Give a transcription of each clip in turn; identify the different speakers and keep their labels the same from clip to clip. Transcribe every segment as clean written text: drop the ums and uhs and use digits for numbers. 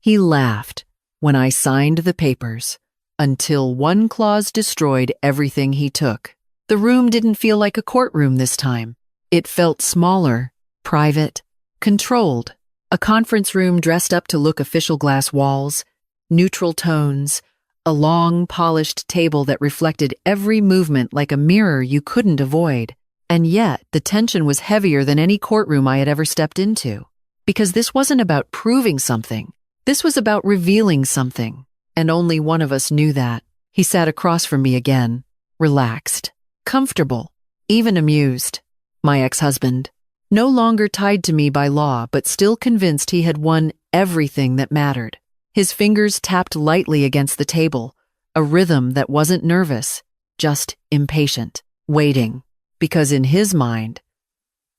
Speaker 1: He laughed when I signed the papers, until one clause destroyed everything he took. The room didn't feel like a courtroom this time. It felt smaller, private, controlled. A conference room dressed up to look official, glass walls, neutral tones, a long, polished table that reflected every movement like a mirror you couldn't avoid. And yet, the tension was heavier than any courtroom I had ever stepped into. Because this wasn't about proving something. This was about revealing something. And only one of us knew that. He sat across from me again, relaxed, comfortable, even amused. My ex-husband, no longer tied to me by law, but still convinced he had won everything that mattered. His fingers tapped lightly against the table, a rhythm that wasn't nervous, just impatient, waiting. Because in his mind,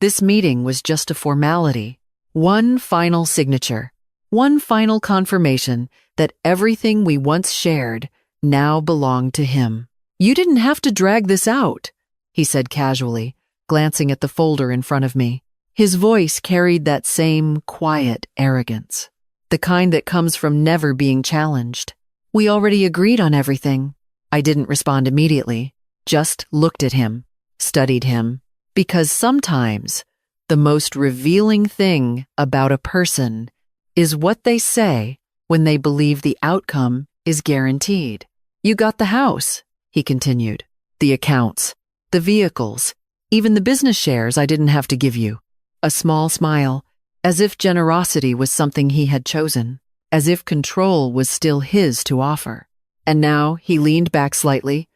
Speaker 1: this meeting was just a formality, one final signature, one final confirmation that everything we once shared now belonged to him. "You didn't have to drag this out," he said casually, glancing at the folder in front of me. His voice carried that same quiet arrogance, the kind that comes from never being challenged. "We already agreed on everything." I didn't respond immediately, just looked at him, studied him, because sometimes the most revealing thing about a person is what they say when they believe the outcome is guaranteed. "You got the house," he continued, "the accounts, the vehicles, even the business shares I didn't have to give you." A small smile, as if generosity was something he had chosen, as if control was still his to offer. And now he leaned back slightly.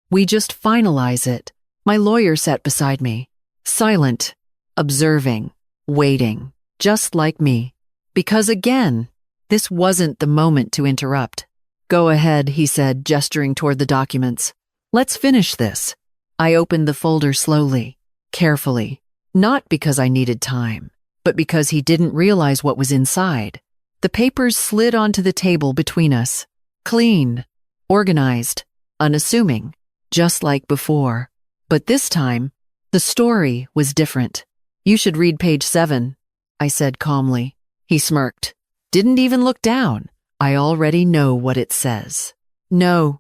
Speaker 1: "We just finalize it." My lawyer sat beside me, silent, observing, waiting, just like me. Because again, this wasn't the moment to interrupt. "Go ahead," he said, gesturing toward the documents. "Let's finish this." I opened the folder slowly, carefully, not because I needed time, but because he didn't realize what was inside. The papers slid onto the table between us, clean, organized, unassuming, just like before. But this time, the story was different. "You should read page 7, I said calmly. He smirked, didn't even look down. "I already know what it says." "No,"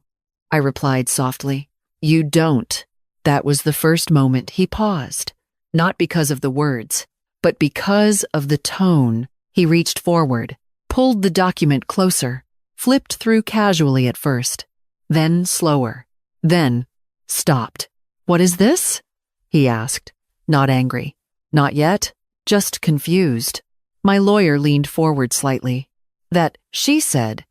Speaker 1: I replied softly. "You don't." That was the first moment he paused, not because of the words, but because of the tone. He reached forward, pulled the document closer, flipped through casually at first, then slower, then stopped. "What is this?" he asked, not angry. "Not yet, just confused." My lawyer leaned forward slightly. "That," she said,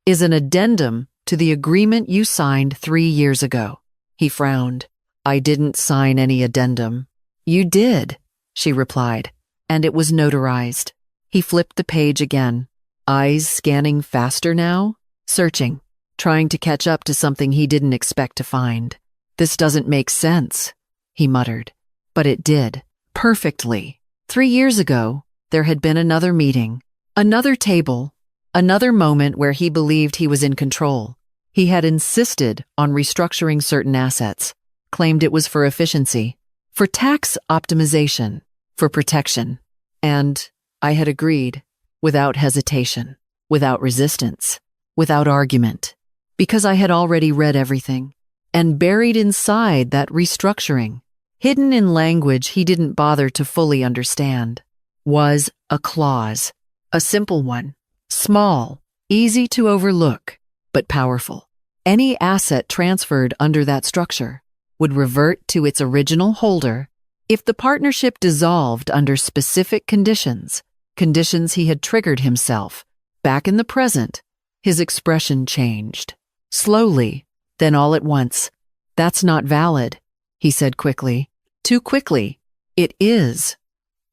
Speaker 1: "is an addendum to the agreement you signed 3 years ago." He frowned. "I didn't sign any addendum." "You did," she replied, "and it was notarized." He flipped the page again, eyes scanning faster now, searching, trying to catch up to something he didn't expect to find. "This doesn't make sense," he muttered. But it did, perfectly. 3 years ago, there had been another meeting, another table, another moment where he believed he was in control. He had insisted on restructuring certain assets, claimed it was for efficiency, for tax optimization, for protection. And I had agreed, without hesitation, without resistance, without argument, because I had already read everything. And buried inside that restructuring, hidden in language he didn't bother to fully understand, was a clause, a simple one, small, easy to overlook, but powerful. Any asset transferred under that structure would revert to its original holder if the partnership dissolved under specific conditions, conditions he had triggered himself. Back in the present, his expression changed. Slowly, then all at once. "That's not valid," he said quickly. "Too quickly." "It is,"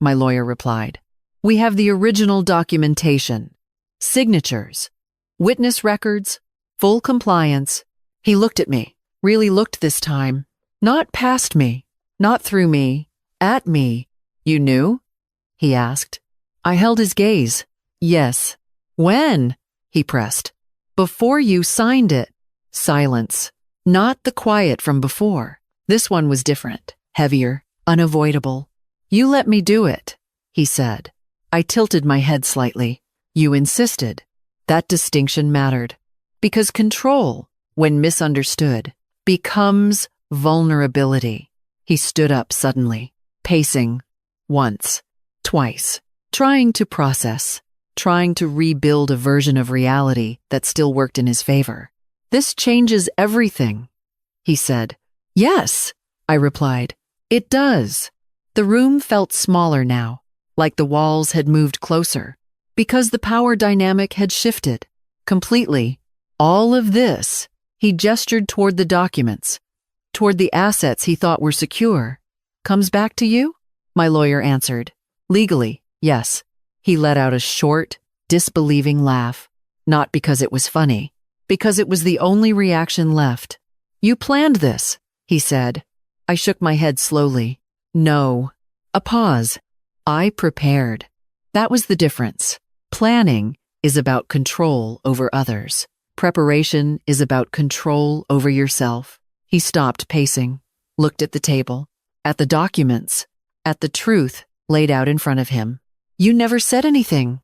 Speaker 1: my lawyer replied. "We have the original documentation, signatures, witness records, full compliance." He looked at me, really looked this time, not past me, not through me, at me. "You knew?" he asked. I held his gaze. "Yes." "When?" he pressed. "Before you signed it." Silence. Not the quiet from before. This one was different, heavier, unavoidable. "You let me do it," he said. I tilted my head slightly. You insisted. That distinction mattered. Because control, when misunderstood, becomes vulnerability. He stood up suddenly, pacing. Once, twice, trying to process, trying to rebuild a version of reality that still worked in his favor. This changes everything, he said. Yes, I replied. It does. The room felt smaller now, like the walls had moved closer, because the power dynamic had shifted. Completely. All of this, he gestured toward the documents, toward the assets he thought were secure. Comes back to you? My lawyer answered. Legally, yes. He let out a short, disbelieving laugh, not because it was funny, because it was the only reaction left. You planned this, he said. I shook my head slowly. No. A pause. I prepared. That was the difference. Planning is about control over others. Preparation is about control over yourself. He stopped pacing, looked at the table, at the documents, at the truth laid out in front of him. You never said anything,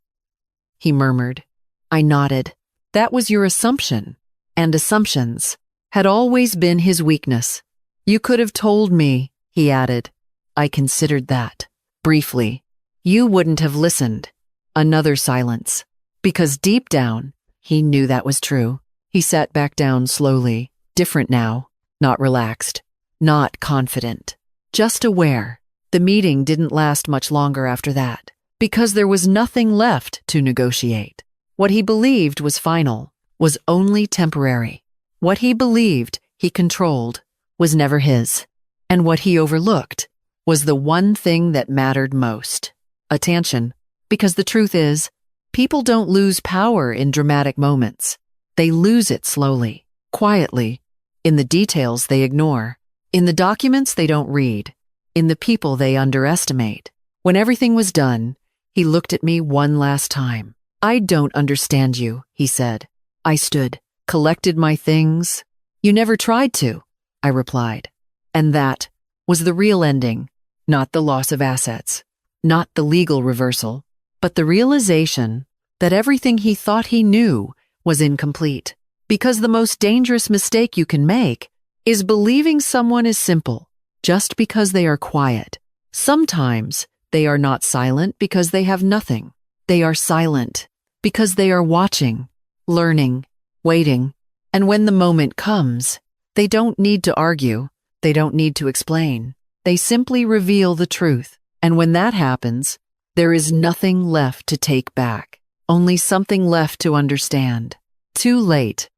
Speaker 1: he murmured. I nodded. That was your assumption, and assumptions had always been his weakness. You could have told me, he added. I considered that. Briefly. You wouldn't have listened. Another silence. Because deep down, he knew that was true. He sat back down slowly, different now, not relaxed, not confident, just aware. The meeting didn't last much longer after that, because there was nothing left to negotiate. What he believed was final, was only temporary. What he believed he controlled was never his. And what he overlooked was the one thing that mattered most. Attention. Because the truth is, people don't lose power in dramatic moments. They lose it slowly, quietly, in the details they ignore, in the documents they don't read, in the people they underestimate. When everything was done, he looked at me one last time. I don't understand you, he said. I stood, collected my things. You never tried to, I replied. And that was the real ending, not the loss of assets, not the legal reversal, but the realization that everything he thought he knew was incomplete. Because the most dangerous mistake you can make is believing someone is simple just because they are quiet. Sometimes they are not silent because they have nothing. They are silent because they are watching, learning, waiting. And when the moment comes, they don't need to argue. They don't need to explain. They simply reveal the truth. And when that happens, there is nothing left to take back, only something left to understand. Too late.